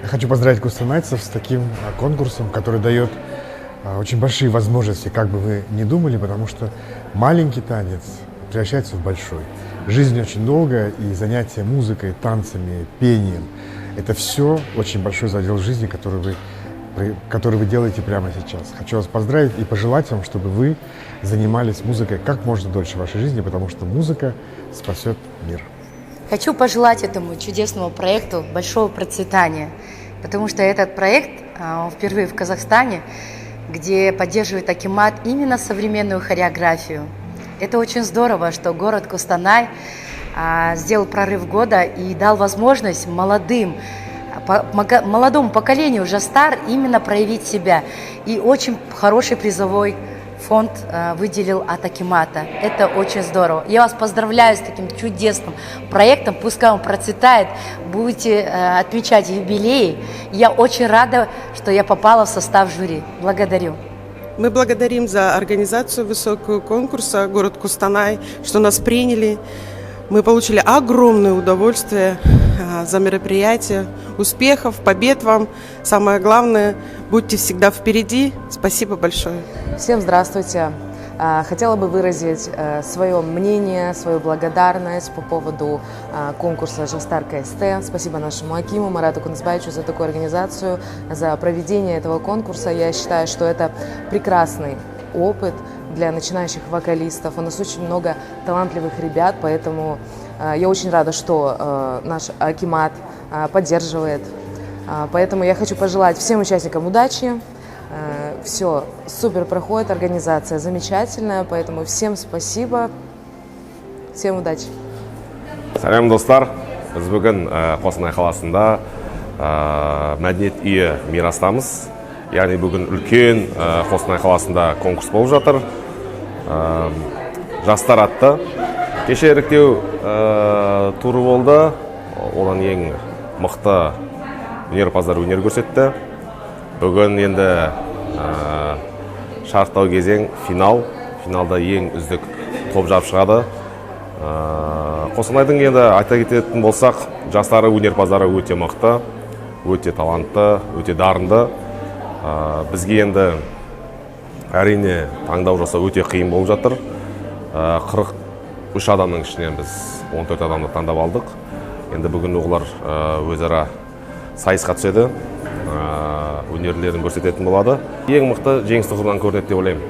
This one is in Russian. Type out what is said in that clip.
Хочу поздравить кустанайцев с таким конкурсом, который дает очень большие возможности, как бы вы ни думали, потому что маленький танец превращается в большой. Жизнь очень долгая, и занятия музыкой, танцами, пением – это все очень большой задел жизни, который вы делаете прямо сейчас. Хочу вас поздравить и пожелать вам, чтобы вы занимались музыкой как можно дольше в вашей жизни, потому что музыка спасет мир. Хочу пожелать этому чудесному проекту большого процветания, потому что этот проект впервые в Казахстане, где поддерживает Акимат именно современную хореографию. Это очень здорово, что город Кустанай сделал прорыв года и дал возможность молодому поколению Жастар именно проявить себя. И очень хороший призовой фонд выделил от Акимата. Это очень здорово. Я вас поздравляю с таким чудесным проектом. Пускай он процветает. Будете отмечать юбилеи. Я очень рада, что я попала в состав жюри. Благодарю. Мы благодарим за организацию высокого конкурса город Кустанай, что нас приняли. Мы получили огромное удовольствие за мероприятие. Успехов, побед вам. Самое главное, будьте всегда впереди. Спасибо большое. Всем здравствуйте. Хотела бы выразить свое мнение, свою благодарность по поводу конкурса «Жастар КСТ». Спасибо нашему Акиму Марату Кунцбаевичу за такую организацию, за проведение этого конкурса. Я считаю, что это прекрасный опыт для начинающих вокалистов. У нас очень много талантливых ребят, поэтому я очень рада, что наш Акимат поддерживает. Поэтому я хочу пожелать всем участникам удачи. Все супер проходит, организация замечательная, поэтому всем спасибо, всем удачи. Сәлем достар, біз бүгін Қостанай қаласында мәдениет үйі мирастамыз. Яғни бүгін үлкен Қостанай қаласында конкурс болып жатыр. Жастар атты. Кеше іріктеу туры болды. Одан ең мықты өнерпаздар өнер көрсетті. Бүгін енді шарықтау кезең финал. Финалда ең үздік топ жарып шығады. Қостанайдың енді айта кететін болсақ, жастары өнерпаздары өте мықты, өте талантты, өте дарынды. Бізге енді әрине таңдау жасау өте қиын болып жатыр. 43 адамның ішінен біз 14 адамды таңдап алдық. Енді бүгін олар өзара сайысқа түседі, өнерлерін көрсететін болады. Ең мықты жеңіс тұғырынан көрінеді деп ойлаймын.